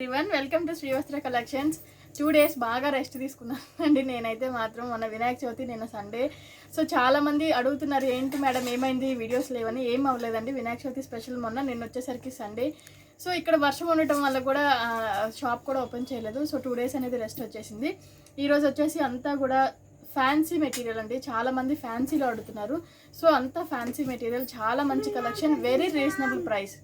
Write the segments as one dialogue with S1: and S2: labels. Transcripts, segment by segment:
S1: everyone, welcome to Srivastra collections. 2 days బాగా rest తీసుకున్నానండి. నేనైతే మాత్రం మొన్న వినాయక చవితి, నిన్న సండే. సో చాలామంది అడుగుతున్నారు, ఏంటి మేడం ఏమైంది వీడియోస్ లేవని. ఏం అవ్వలేదండి, వినాయక చవితి స్పెషల్ మొన్న, నిన్న వచ్చేసరికి సండే. సో ఇక్కడ వర్షం ఉండటం వల్ల కూడా షాప్ కూడా ఓపెన్ చేయలేదు. సో 2 days అనేది రెస్ట్ వచ్చేసింది. ఈరోజు వచ్చేసి అంతా కూడా ఫ్యాన్సీ మెటీరియల్ అండి. చాలామంది ఫ్యాన్సీలో అడుగుతున్నారు. సో అంతా ఫ్యాన్సీ మెటీరియల్, చాలా మంచి collection, very reasonable price.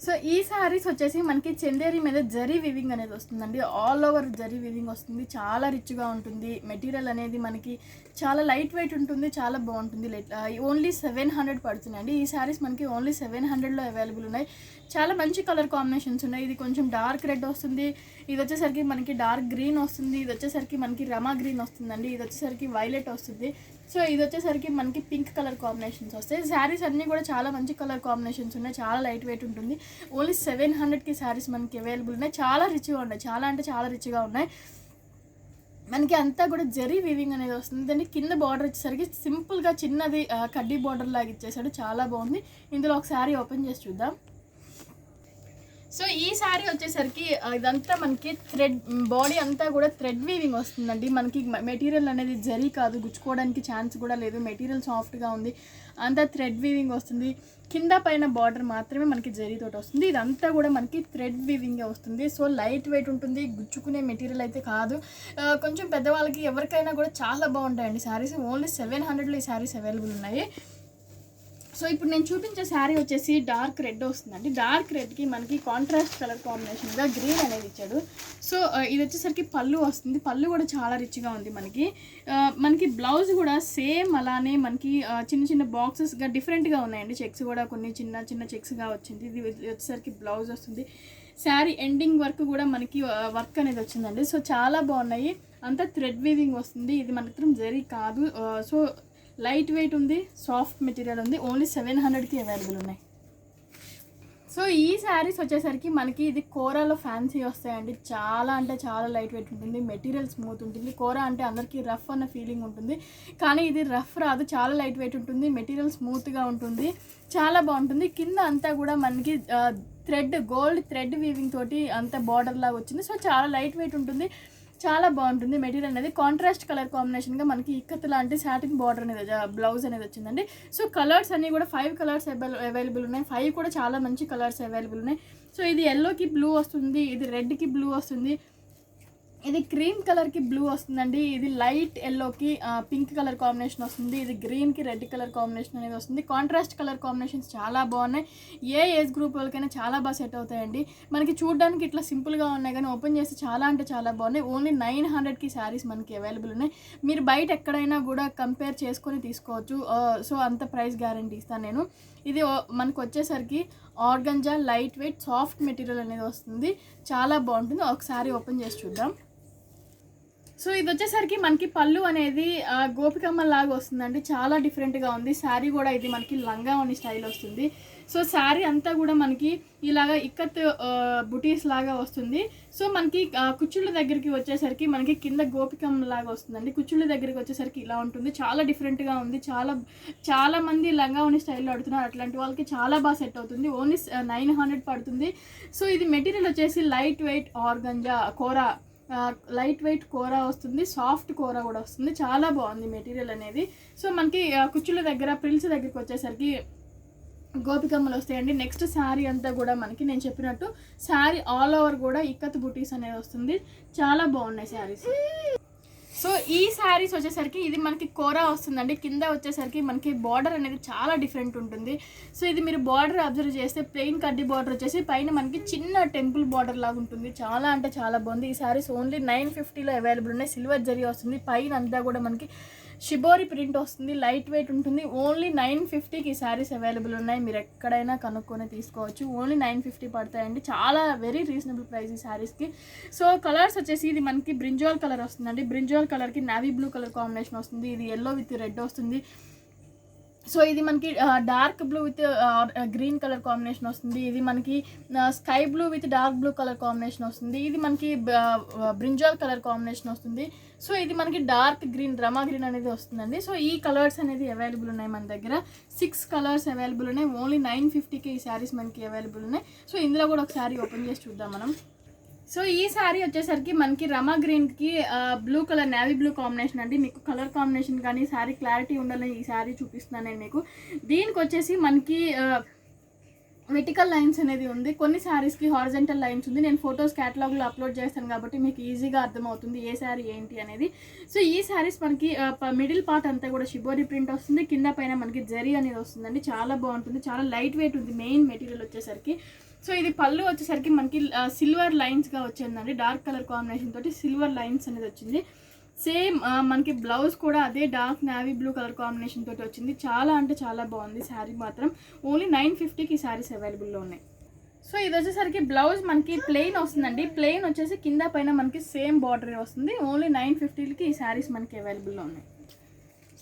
S1: So ఈ శారీస్ వచ్చేసి మనకి చందేరి మీద జరీ వివింగ్ అనేది వస్తుందండి. ఆల్ ఓవర్ జరీ వివింగ్ వస్తుంది. చాలా రిచ్గా ఉంటుంది. మెటీరియల్ అనేది మనకి చాలా లైట్ వెయిట్ ఉంటుంది. చాలా బాగుంటుంది. ఓన్లీ 700 పడుతుందండి. ఈ శారీస్ మనకి ఓన్లీ 700లో అవైలబుల్ ఉన్నాయి. చాలా మంచి కలర్ కాంబినేషన్స్ ఉన్నాయి. ఇది కొంచెం డార్క్ రెడ్ వస్తుంది, ఇది వచ్చేసరికి మనకి డార్క్ గ్రీన్ వస్తుంది, ఇది వచ్చేసరికి మనకి రమా గ్రీన్ వస్తుందండి, ఇది వచ్చేసరికి వైలెట్ వస్తుంది. సో ఇది వచ్చేసరికి మనకి పింక్ కలర్ కాంబినేషన్స్ వస్తాయి. శారీస్ అన్నీ కూడా చాలా మంచి కలర్ కాంబినేషన్స్ ఉన్నాయి. చాలా లైట్ వెయిట్ ఉంటుంది. ఓన్లీ 700కి శారీస్ మనకి అవైలబుల్ ఉన్నాయి. చాలా రిచ్గా ఉన్నాయి. చాలా అంటే చాలా రిచ్గా ఉన్నాయి. మనకి అంతా కూడా జరీ వీవింగ్ అనేది వస్తుంది. దాన్ని కింద బార్డర్ వచ్చేసరికి సింపుల్గా చిన్నది కడ్డీ బార్డర్ లాగా ఇచ్చేసాడు. చాలా బాగుంది. ఇందులో ఒక శారీ ఓపెన్ చేసి చూద్దాం. సో ఈ శారీ వచ్చేసరికి ఇదంతా మనకి థ్రెడ్, బాడీ అంతా కూడా థ్రెడ్ వీవింగ్ వస్తుందండి. మనకి మెటీరియల్ అనేది జరీ కాదు, గుచ్చుకోవడానికి ఛాన్స్ కూడా లేదు. మెటీరియల్ సాఫ్ట్గా ఉంది. అంతా థ్రెడ్ వీవింగ్ వస్తుంది. కింద పైన బార్డర్ మాత్రమే మనకి జరీతోటి వస్తుంది. ఇదంతా కూడా మనకి థ్రెడ్ వీవింగే వస్తుంది. సో లైట్ వెయిట్ ఉంటుంది. గుచ్చుకునే మెటీరియల్ అయితే కాదు. కొంచెం పెద్దవాళ్ళకి ఎవరికైనా కూడా చాలా బాగుంటాయండి శారీస్. ఓన్లీ 700లో ఈ శారీస్ అవైలబుల్ ఉన్నాయి. సో ఇప్పుడు నేను చూపించే శారీ వచ్చేసి డార్క్ రెడ్ వస్తుందండి. డార్క్ రెడ్కి మనకి కాంట్రాస్ట్ కలర్ కాంబినేషన్గా గ్రీన్ అనేది ఇచ్చాడు. సో ఇది వచ్చేసరికి పళ్ళు వస్తుంది. పళ్ళు కూడా చాలా రిచ్గా ఉంది. మనకి బ్లౌజ్ కూడా సేమ్ అలానే మనకి చిన్న చిన్న బాక్సెస్గా డిఫరెంట్గా ఉన్నాయండి. చెక్స్ కూడా కొన్ని చిన్న చిన్న చెక్స్గా వచ్చింది. ఇది వచ్చేసరికి బ్లౌజ్ వస్తుంది. శారీ ఎండింగ్ వర్క్ కూడా మనకి వర్క్ అనేది వచ్చిందండి. సో చాలా బాగున్నాయి. అంతా థ్రెడ్ వీవింగ్ వస్తుంది. ఇది మాత్రం జరీ కాదు. సో లైట్ వెయిట్ ఉంది. సాఫ్ట్ మెటీరియల్ ఉంది. ఓన్లీ 700కి అవైలబుల్ ఉన్నాయి. సో ఈ శారీస్ వచ్చేసరికి మనకి ఇది కోరాలో ఫ్యాన్సీ వస్తాయండి. చాలా అంటే చాలా లైట్ వెయిట్ ఉంటుంది. మెటీరియల్ స్మూత్ ఉంటుంది. కోరా అంటే అందరికీ రఫ్ అన్న ఫీలింగ్ ఉంటుంది, కానీ ఇది రఫ్ రాదు. చాలా లైట్ వెయిట్ ఉంటుంది. మెటీరియల్ స్మూత్గా ఉంటుంది. చాలా బాగుంటుంది. కింద అంతా కూడా మనకి గోల్డ్ థ్రెడ్ వీవింగ్ తోటి అంత బార్డర్ లాగా వచ్చింది. సో చాలా లైట్ వెయిట్ ఉంటుంది. చాలా బాగుంటుంది. మెటీరియల్ అనేది కాంట్రాస్ట్ కలర్ కాంబినేషన్గా మనకి ఇక్కత్ లాంటి సాటిన్ బార్డర్ అనేది బ్లౌజ్ అనేది వచ్చిందండి. సో కలర్స్ అన్నీ కూడా 5 కలర్స్ అవైలబుల్ ఉన్నాయి. 5 కూడా చాలా మంచి కలర్స్ అవైలబుల్ ఉన్నాయి. సో ఇది ఎల్లోకి బ్లూ వస్తుంది, ఇది రెడ్కి బ్లూ వస్తుంది, ఇది క్రీమ్ కలర్కి బ్లూ వస్తుందండి, ఇది లైట్ ఎల్లోకి పింక్ కలర్ కాంబినేషన్ వస్తుంది, ఇది గ్రీన్కి రెడ్ కలర్ కాంబినేషన్ అనేది వస్తుంది. కాంట్రాస్ట్ కలర్ కాంబినేషన్స్ చాలా బాగున్నాయి. ఏ ఏజ్ గ్రూప్ వాళ్ళకైనా చాలా బాగా సెట్ అవుతాయండి. మనకి చూడడానికి ఇట్లా సింపుల్గా ఉన్నాయి, కానీ ఓపెన్ చేసి చాలా అంటే చాలా బాగున్నాయి. ఓన్లీ 900కి శారీస్ మనకి అవైలబుల్ ఉన్నాయి. మీరు బయట ఎక్కడైనా కూడా కంపేర్ చేసుకొని తీసుకోవచ్చు. సో అంత ప్రైస్ గ్యారంటీ ఇస్తాను నేను. ఇది మనకు వచ్చేసరికి organza light weight soft material అనేది వస్తుంది. చాలా బాగుంటుంది. ఒకసారి ఓపెన్ చేసి చూద్దాం. సో ఇది వచ్చేసరికి మనకి పళ్ళు అనేది గోపికమ్మ లాగా వస్తుందండి. చాలా డిఫరెంట్గా ఉంది. శారీ కూడా ఇది మనకి లంగా ఉన్న స్టైల్ వస్తుంది. సో శారీ అంతా కూడా మనకి ఇలాగా ఇక్కత్ బుటీస్ లాగా వస్తుంది. సో మనకి కుచ్చుళ్ళ దగ్గరికి వచ్చేసరికి మనకి కింద గోపికమ్మ లాగా వస్తుందండి. కుచ్చుళ్ళ దగ్గరికి వచ్చేసరికి ఇలా ఉంటుంది. చాలా డిఫరెంట్గా ఉంది. చాలా మంది లంగా ఉన్న స్టైల్లో అడుగుతున్నారు. అట్లాంటి వాళ్ళకి చాలా బాగా సెట్ అవుతుంది. ఓన్లీ 900 పడుతుంది. సో ఇది మెటీరియల్ వచ్చేసి లైట్ వెయిట్ ఆర్గంజా కోరా, లైట్ వెయిట్ కోరా వస్తుంది. సాఫ్ట్ కోరా కూడా వస్తుంది. చాలా బాగుంది మెటీరియల్ అనేది. సో మనకి కుచ్చుల దగ్గర ప్రిల్స్ దగ్గరికి వచ్చేసరికి గోపికమ్మలు వస్తాయండి. నెక్స్ట్ శారీ అంతా కూడా మనకి నేను చెప్పినట్టు శారీ ఆల్ ఓవర్ కూడా ఇక్కత్ బుటీస్ అనేది వస్తుంది. చాలా బాగున్నాయి శారీస్. సో ఈ శారీస్ వచ్చేసరికి ఇది మనకి కోరా వస్తుందండి. కింద వచ్చేసరికి మనకి బార్డర్ అనేది చాలా డిఫరెంట్ ఉంటుంది. సో ఇది మీరు బార్డర్ అబ్జర్వ్ చేస్తే ప్లెయిన్ కడ్డీ బార్డర్ వచ్చేసి పైన మనకి చిన్న టెంపుల్ బార్డర్ లాగా ఉంటుంది. చాలా అంటే చాలా బాగుంది. ఈ శారీస్ ఓన్లీ 950లో అవైలబుల్ ఉన్నాయి. సిల్వర్ జరీ వస్తుంది. పైన అంతా కూడా మనకి షిబోరి ప్రింట్ వస్తుంది. లైట్ వెయిట్ ఉంటుంది. ఓన్లీ 950కి ఈ శారీస్ అవైలబుల్ ఉన్నాయి. మీరు ఎక్కడైనా కనుక్కొని తీసుకోవచ్చు. ఓన్లీ 950 పడతాయండి. చాలా వెరీ రీజనబుల్ ప్రైస్ ఈ శారీస్కి. సో కలర్స్ వచ్చేసి ఇది మనకి బ్రింజాల్ కలర్ వస్తుందండి. బ్రింజాల్ కలర్కి నావీ బ్లూ కలర్ కాంబినేషన్ వస్తుంది. ఇది ఎల్లో విత్ రెడ్ వస్తుంది. సో ఇది మనకి dark blue with green colour combination వస్తుంది. ఇది మనకి sky blue with dark blue colour combination వస్తుంది. ఇది మనకి బ్రింజాల్ కలర్ కాంబినేషన్ వస్తుంది. సో ఇది మనకి డార్క్ గ్రీన్ రమా గ్రీన్ అనేది వస్తుందండి. సో ఈ కలర్స్ అనేది అవైలబుల్ ఉన్నాయి మన దగ్గర. 6 కలర్స్ అవైలబుల్ ఉన్నాయి. ఓన్లీ 950కి ఈ శారీస్ మనకి అవైలబుల్ ఉన్నాయి. సో ఇందులో కూడా ఒక శారీ ఓపెన్ చేసి చూద్దాం మనం. సో ఈ శారీ వచ్చేసరికి మనకి రమా గ్రీన్కి blue colour navy blue combination అండి. మీకు కలర్ కాంబినేషన్ కానీ శారీ క్లారిటీ ఉండాలని ఈ శారీ చూపిస్తున్నాను నేను మీకు. దీనికి వచ్చేసి మనకి వెర్టికల్ లైన్స్ అనేది ఉంది. కొన్ని శారీస్కి హారిజంటల్ లైన్స్ ఉంది. నేను ఫొటోస్ క్యాటలాగ్లో అప్లోడ్ చేస్తాను కాబట్టి మీకు ఈజీగా అర్థమవుతుంది ఏ శారీ ఏంటి అనేది. సో ఈ శారీస్ మనకి మిడిల్ పార్ట్ అంతా కూడా షిబోరి ప్రింట్ వస్తుంది. కింద పైన మనకి జరీ అనేది వస్తుందండి. చాలా బాగుంటుంది. చాలా లైట్ వెయిట్ ఉంది మెయిన్ మెటీరియల్ వచ్చేసరికి. సో ఇది పళ్ళు వచ్చేసరికి మనకి సిల్వర్ లైన్స్గా వచ్చిందండి. డార్క్ కలర్ కాంబినేషన్ తోటి సిల్వర్ లైన్స్ అనేది వచ్చింది. సేమ్ మనకి బ్లౌజ్ కూడా అదే dark navy blue colour combination తోటి వచ్చింది. చాలా అంటే చాలా బాగుంది శారీ మాత్రం. ఓన్లీ 950కి ఈ శారీస్ అవైలబుల్లో ఉన్నాయి. సో ఇది వచ్చేసరికి బ్లౌజ్ మనకి ప్లెయిన్ వస్తుందండి. ప్లెయిన్ వచ్చేసి కింద పైన మనకి సేమ్ బార్డర్ వస్తుంది. ఓన్లీ 950కి ఈ శారీస్ మనకి అవైలబుల్లో ఉన్నాయి.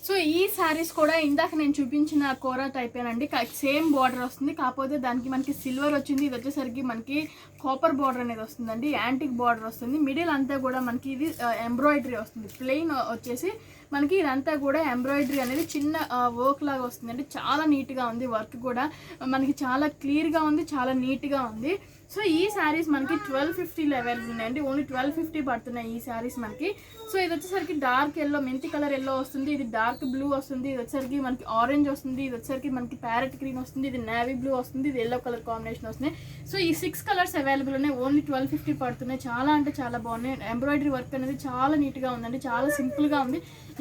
S1: సో ఈ శారీస్ కూడా ఇందాక నేను చూపించిన కోరా టైపేనండి. సేమ్ బార్డర్ వస్తుంది. కాకపోతే దానికి మనకి సిల్వర్ వచ్చింది. ఇది వచ్చేసరికి మనకి కాపర్ బార్డర్ అనేది వస్తుందండి. యాంటిక్ బార్డర్ వస్తుంది. మిడిల్ అంతా కూడా మనకి ఇది ఎంబ్రాయిడరీ వస్తుంది. ప్లెయిన్ వచ్చేసి మనకి ఇదంతా కూడా ఎంబ్రాయిడరీ అనేది చిన్న వర్క్ లాగా వస్తుందండి. చాలా నీట్గా ఉంది. వర్క్ కూడా మనకి చాలా క్లియర్గా ఉంది. చాలా నీట్గా ఉంది. సో ఈ శారీస్ మనకి 1250లో అవైలబుల్ ఉన్నాయండి. ఓన్లీ 1250 పడుతున్నాయి ఈ శారీస్ మనకి. సో ఇది వచ్చేసరికి డార్క్ ఎల్లో, మెంతి కలర్ ఎల్లో వస్తుంది. ఇది డార్క్ బ్లూ వస్తుంది. ఇది వచ్చేసరికి మనకి ఆరెంజ్ వస్తుంది. ఇది వచ్చేసరికి మనకి ప్యారెట్ గ్రీన్ వస్తుంది. ఇది నేవీ బ్లూ వస్తుంది. ఇది ఎల్లో కలర్ కాంబినేషన్ వస్తుంది. సో ఈ 6 కలర్స్ అవైలబుల్ ఉన్నాయి. ఓన్లీ 1250 పడుతున్నాయి. చాలా అంటే చాలా బాగున్నాయి. ఎంబ్రాయిడరీ వర్క్ అనేది చాలా నీట్గా ఉందండి. చాలా సింపుల్గా ఉంది.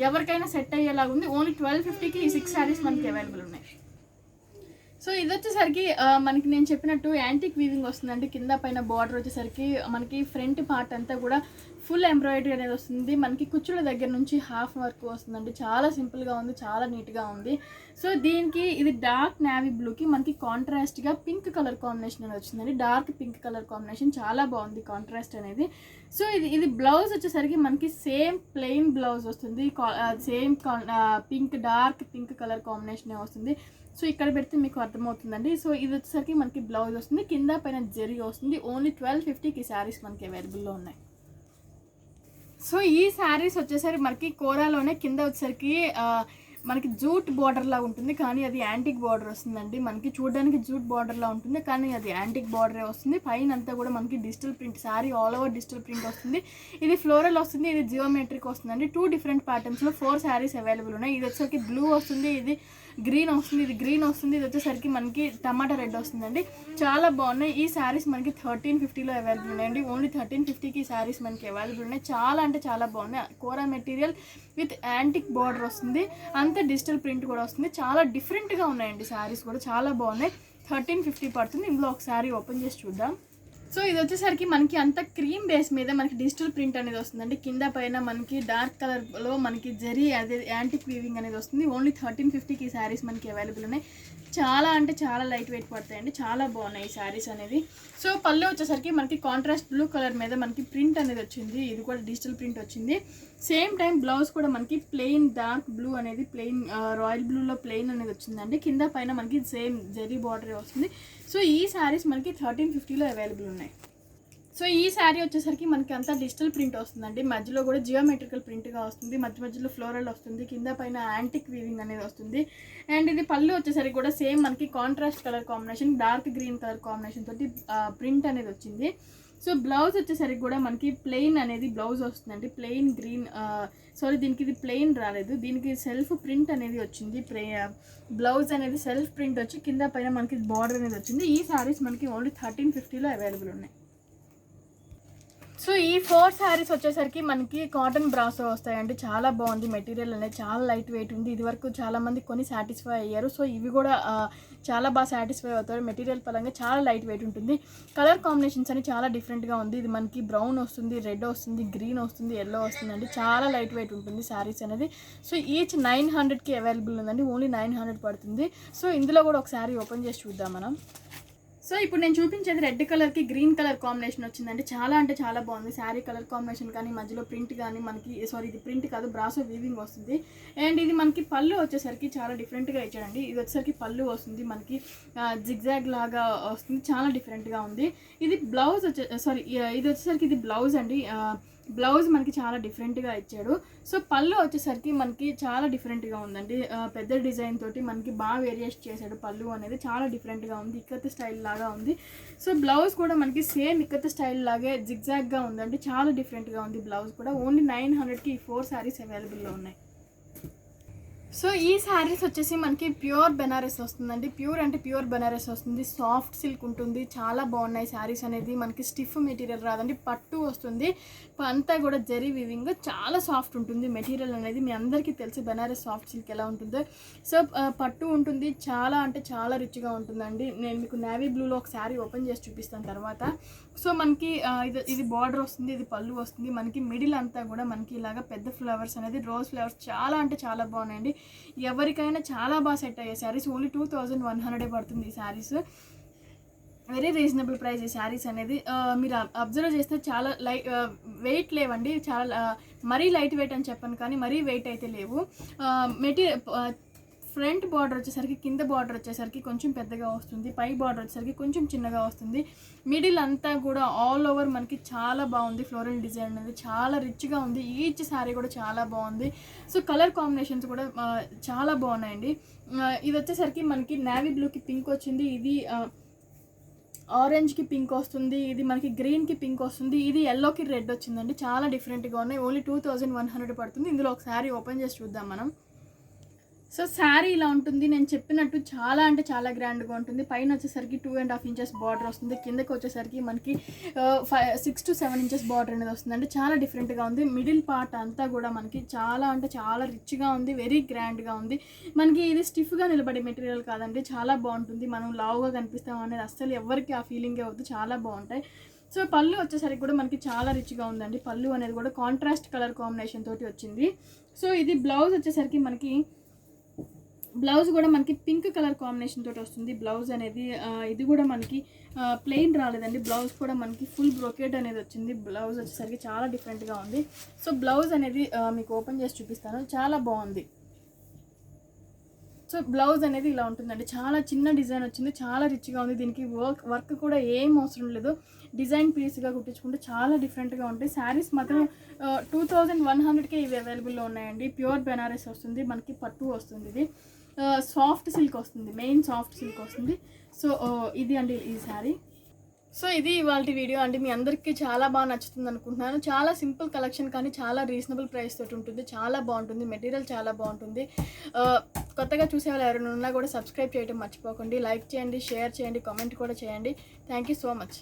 S1: ఎవరికైనా సెట్ అయ్యేలాగా ఉంది. ఓన్లీ 1250కి ఈ 6 శారీస్ మనకి అవైలబుల్ ఉన్నాయి. సో ఇది వచ్చేసరికి మనకి నేను చెప్పినట్టు యాంటిక్ వీవింగ్ వస్తుందండి. కింద పైన బార్డర్ వచ్చేసరికి మనకి ఫ్రంట్ పార్ట్ అంతా కూడా ఫుల్ ఎంబ్రాయిడరీ అనేది వస్తుంది. మనకి కుచ్చుల దగ్గర నుంచి హాఫ్ వర్క్ వస్తుందండి. చాలా సింపుల్గా ఉంది. చాలా నీట్గా ఉంది. సో దీనికి ఇది డార్క్ నేవీ బ్లూకి మనకి కాంట్రాస్ట్గా పింక్ కలర్ కాంబినేషన్ అనేది వచ్చిందండి. డార్క్ పింక్ కలర్ కాంబినేషన్ చాలా బాగుంది కాంట్రాస్ట్ అనేది. సో ఇది బ్లౌజ్ వచ్చేసరికి మనకి సేమ్ ప్లెయిన్ బ్లౌజ్ వస్తుంది. Same pink dark pink colour combination వస్తుంది. సో ఇక్కడ పెడితే మీకు అర్థమవుతుందండి. సో ఇది వచ్చేసరికి మనకి బ్లౌజ్ వస్తుంది. కింద పైన జరీ వస్తుంది. ఓన్లీ 1250కి శారీస్ మనకి అవైలబుల్లో ఉన్నాయి. సో ఈ శారీస్ వచ్చేసరికి మనకి కోరాలోనే కింద వచ్చేసరికి మనకి జూట్ బార్డర్ లా ఉంటుంది. కానీ అది యాంటిక్ బార్డర్ వస్తుందండి. మనకి చూడడానికి జూట్ బార్డర్ లా ఉంటుంది. కానీ అది యాంటిక్ బార్డరే వస్తుంది. పైన అంతా కూడా మనకి digital print. Sari all over digital print వస్తుంది. ఇది ఫ్లోరల్ వస్తుంది. ఇది జియోమెట్రిక్ వస్తుందండి. 2 డిఫరెంట్ ప్యాటర్న్స్లో 4 శారీస్ అవైలబుల్ ఉన్నాయి. ఇది వచ్చేసరికి బ్లూ వస్తుంది. ఇది గ్రీన్ వస్తుంది. ఇది గ్రీన్ వస్తుంది. ఇది వచ్చేసరికి మనకి టమాటా రెడ్ వస్తుందండి. చాలా బాగున్నాయి. ఈ శారీస్ మనకి 1350లో అవైలబుల్ ఉన్నాయండి. ఓన్లీ 1350కి ఈ శారీస్ మనకి అవైలబుల్ ఉన్నాయి. చాలా అంటే చాలా బాగున్నాయి. కోరా మెటీరియల్ విత్ యాంటిక్ బార్డర్ వస్తుంది. అంతే డిజిటల్ ప్రింట్ కూడా వస్తుంది. చాలా డిఫరెంట్గా ఉన్నాయండి శారీస్ కూడా. చాలా బాగున్నాయి. 1350 పడుతుంది. ఇందులో ఒక శారీ ఓపెన్ చేసి చూద్దాం. సో ఇది వచ్చేసరికి మనకి అంత క్రీమ్ బేస్ మీద మనకి డిజిటల్ ప్రింట్ అనేది వస్తుందండి. కింద పైన మనకి డార్క్ కలర్లో మనకి జరీ అదే యాంటిక్ వీవింగ్ అనేది వస్తుంది. ఓన్లీ 1350కి ఈ శారీస్ మనకి అవైలబుల్ ఉన్నాయి. చాలా అంటే చాలా లైట్ వెయిట్ పడతాయండి. చాలా బాగున్నాయి ఈ శారీస్ అనేది. సో పళ్ళు వచ్చేసరికి మనకి కాంట్రాస్ట్ బ్లూ కలర్ మీద మనకి ప్రింట్ అనేది వచ్చింది. ఇది కూడా డిజిటల్ ప్రింట్ వచ్చింది. సేమ్ టైం బ్లౌజ్ కూడా మనకి ప్లెయిన్ డార్క్ బ్లూ అనేది ప్లెయిన్ రాయల్ బ్లూలో ప్లెయిన్ అనేది వచ్చిందండి. కింద పైన మనకి సేమ్ జరీ బార్డర్ వస్తుంది. సో ఈ శారీస్ మనకి 1350లో అవైలబుల్ ఉన్నాయి. సో ఈ శారీ వచ్చేసరికి మనకి అంతా డిజిటల్ ప్రింట్ వస్తుందండి. మధ్యలో కూడా జియోమెట్రికల్ ప్రింట్గా వస్తుంది. మధ్యలో ఫ్లోరల్ వస్తుంది. కింద పైన యాంటిక్ వీవింగ్ అనేది వస్తుంది. అండ్ ఇది పళ్ళు వచ్చేసరికి కూడా సేమ్ మనకి contrast colour combination dark green colour combination తోటి ప్రింట్ అనేది వచ్చింది. సో బ్లౌజ్ వచ్చేసరికి కూడా మనకి ప్లెయిన్ అనేది బ్లౌజ్ వస్తుందండి. ప్లెయిన్ గ్రీన్ దీనికి ఇది ప్లెయిన్ రాలేదు. దీనికి సెల్ఫ్ ప్రింట్ అనేది వచ్చింది. బ్లౌజ్ అనేది సెల్ఫ్ ప్రింట్ వచ్చి కింద పైన మనకి బార్డర్ అనేది వచ్చింది. ఈ శారీస్ మనకి ఓన్లీ 1350లో అవైలబుల్ ఉన్నాయి. సో ఈ 4 శారీస్ వచ్చేసరికి మనకి కాటన్ బ్రాసో వస్తాయండి. చాలా బాగుంది. మెటీరియల్ అనేది చాలా లైట్ వెయిట్ ఉంది. ఇది వరకు చాలామంది కొని సాటిస్ఫై అయ్యారు. సో ఇవి కూడా చాలా బాగా సాటిస్ఫై అవుతారు. మెటీరియల్ పరంగా చాలా లైట్ వెయిట్ ఉంటుంది. కలర్ కాంబినేషన్స్ అని చాలా డిఫరెంట్గా ఉంది. ఇది మనకి బ్రౌన్ వస్తుంది, రెడ్ వస్తుంది, గ్రీన్ వస్తుంది, ఎల్లో వస్తుందండి. చాలా లైట్ వెయిట్ ఉంటుంది శారీస్ అనేది. సో ఈచ్ 900కి అవైలబుల్ ఉందండి. ఓన్లీ 900 పడుతుంది. సో ఇందులో కూడా ఒక శారీ ఓపెన్ చేసి చూద్దాం మనం. సో ఇప్పుడు నేను చూపించేది రెడ్ కలర్కి గ్రీన్ కలర్ కాంబినేషన్ వచ్చిందండి. చాలా అంటే చాలా బాగుంది శారీ కలర్ కాంబినేషన్ కానీ, మధ్యలో ప్రింట్ కానీ మనకి ఇది ప్రింట్ కాదు బ్రాసో వీవింగ్ వస్తుంది. అండ్ ఇది మనకి పళ్ళు వచ్చేసరికి చాలా డిఫరెంట్గా ఇచ్చాడండి. ఇది వచ్చేసరికి పళ్ళు వస్తుంది మనకి జిగ్జాగ్ లాగా వస్తుంది, చాలా డిఫరెంట్గా ఉంది. ఇది బ్లౌజ్ ఇది వచ్చేసరికి ఇది బ్లౌజ్ అండి. బ్లౌజ్ మనకి చాలా డిఫరెంట్గా ఇచ్చాడు. సో పళ్ళు వచ్చేసరికి మనకి చాలా డిఫరెంట్గా ఉందండి. పెద్ద డిజైన్ తోటి మనకి బాగా వేరియేట్ చేశాడు. పళ్ళు అనేది చాలా డిఫరెంట్గా ఉంది, ఇక్కత్ స్టైల్ లాగా ఉంది. సో బ్లౌజ్ కూడా మనకి సేమ్ ఇక్కత్ స్టైల్ లాగే జిగ్జాగ్గా ఉందండి, చాలా డిఫరెంట్గా ఉంది. బ్లౌజ్ కూడా ఓన్లీ 900కి ఈ 4 శారీస్ అవైలబుల్లో ఉన్నాయి. సో ఈ శారీస్ వచ్చేసి మనకి ప్యూర్ బెనారస్ వస్తుందండి. ప్యూర్ అంటే ప్యూర్ బెనారస్ వస్తుంది, సాఫ్ట్ సిల్క్ ఉంటుంది, చాలా బాగున్నాయి శారీస్ అనేది. మనకి స్టిఫ్ మెటీరియల్ రాదండి, పట్టు వస్తుంది, అంతా కూడా జరీ వివింగ్, చాలా సాఫ్ట్ ఉంటుంది మెటీరియల్ అనేది. మీ అందరికీ తెలుసు బెనారస్ సాఫ్ట్ సిల్క్ ఎలా ఉంటుందో. సో పట్టు ఉంటుంది, చాలా అంటే చాలా రిచ్గా ఉంటుందండి. నేను మీకు నేవీ బ్లూలో ఒక శారీ ఓపెన్ చేసి చూపిస్తాను తర్వాత. సో మనకి ఇది బార్డర్ వస్తుంది, ఇది పళ్ళు వస్తుంది. మనకి మిడిల్ అంతా కూడా మనకి ఇలాగా పెద్ద ఫ్లవర్స్ అనేది రోజ్ ఫ్లవర్స్, చాలా అంటే చాలా బాగున్నాయండి. ఎవరికైనా చాలా బాగా సెట్ అయ్యే శారీస్. ఓన్లీ 2100 పడుతుంది ఈ శారీస్, వెరీ రీజనబుల్ ప్రైస్ ఈ శారీస్ అనేది. మీరు అబ్జర్వ్ చేస్తే చాలా వెయిట్ లేవండి, చాలా మరీ లైట్ వెయిట్ అని చెప్పను కానీ మరీ వెయిట్ అయితే లేవు. ఫ్రంట్ బార్డర్ వచ్చేసరికి, కింద బార్డర్ వచ్చేసరికి కొంచెం పెద్దగా వస్తుంది, పై బార్డర్ వచ్చేసరికి కొంచెం చిన్నగా వస్తుంది. మిడిల్ అంతా కూడా ఆల్ ఓవర్ మనకి చాలా బాగుంది. ఫ్లోరల్ డిజైన్ అనేది చాలా రిచ్గా ఉంది. ఈచ్ శారీ కూడా చాలా బాగుంది. సో కలర్ కాంబినేషన్స్ కూడా చాలా బాగున్నాయండి. ఇది వచ్చేసరికి మనకి నేవీ బ్లూకి పింక్ వచ్చింది, ఇది ఆరెంజ్కి పింక్ వస్తుంది, ఇది మనకి గ్రీన్కి పింక్ వస్తుంది, ఇది ఎల్లోకి రెడ్ వచ్చిందండి. చాలా డిఫరెంట్గా ఉన్నాయి. ఓన్లీ 2100 పడుతుంది. ఇందులో ఒక శారీ ఓపెన్ చేసి చూద్దాం మనం. సో శారీ ఇలా ఉంటుంది. నేను చెప్పినట్టు చాలా అంటే చాలా గ్రాండ్గా ఉంటుంది. పైన వచ్చేసరికి 2.5 ఇంచెస్ బార్డర్ వస్తుంది, కిందకి వచ్చేసరికి మనకి 6 to 7 ఇంచెస్ బార్డర్ అనేది వస్తుందండి. చాలా డిఫరెంట్గా ఉంది. మిడిల్ పార్ట్ అంతా కూడా మనకి చాలా అంటే చాలా రిచ్గా ఉంది, వెరీ గ్రాండ్గా ఉంది. మనకి ఇది స్టిఫ్గా నిలబడే మెటీరియల్ కాదండి, చాలా బాగుంటుంది. మనం లావుగా కనిపిస్తాం అనేది అస్సలు ఎవరికి ఆ ఫీలింగే వద్దు, చాలా బాగుంటాయి. సో పళ్ళు వచ్చేసరికి కూడా మనకి చాలా రిచ్గా ఉందండి. పళ్ళు అనేది కూడా కాంట్రాస్ట్ కలర్ కాంబినేషన్ తోటి వచ్చింది. సో ఇది బ్లౌజ్ వచ్చేసరికి మనకి బ్లౌజ్ కూడా మనకి పింక్ కలర్ కాంబినేషన్ తోటి వస్తుంది. బ్లౌజ్ అనేది ఇది కూడా మనకి ప్లెయిన్ రాలేదండి, బ్లౌజ్ కూడా మనకి ఫుల్ బ్రోకెట్ అనేది వచ్చింది. బ్లౌజ్ వచ్చేసరికి చాలా డిఫరెంట్గా ఉంది. సో బ్లౌజ్ అనేది మీకు ఓపెన్ చేసి చూపిస్తాను, చాలా బాగుంది. సో బ్లౌజ్ అనేది ఇలా ఉంటుందండి, చాలా చిన్న డిజైన్ వచ్చింది, చాలా రిచ్గా ఉంది. దీనికి వర్క్ కూడా ఏం అవసరం లేదు, డిజైన్ పీస్గా కుట్టించుకుంటే చాలా డిఫరెంట్గా ఉంటాయి. శారీస్ మాత్రం 2100కే ఇవి అవైలబుల్లో ఉన్నాయండి. ప్యూర్ బెనారస్ వస్తుంది, మనకి పట్టు వస్తుంది, ఇది సాఫ్ట్ సిల్క్ వస్తుంది, మెయిన్ సాఫ్ట్ సిల్క్ వస్తుంది. సో ఇది అండి ఈ శారీ. సో ఇది ఇవాళ వీడియో అండి. మీ అందరికీ చాలా బాగా నచ్చుతుంది అనుకుంటున్నాను. చాలా సింపుల్ కలెక్షన్ కానీ చాలా రీజనబుల్ ప్రైస్ తోటి ఉంటుంది, చాలా బాగుంటుంది, మెటీరియల్ చాలా బాగుంటుంది. కొత్తగా చూసే వాళ్ళు ఎవరైనా ఉన్నా కూడా సబ్స్క్రైబ్ చేయడం మర్చిపోకండి. లైక్ చేయండి, షేర్ చేయండి, కామెంట్ కూడా చేయండి. Thank you so much.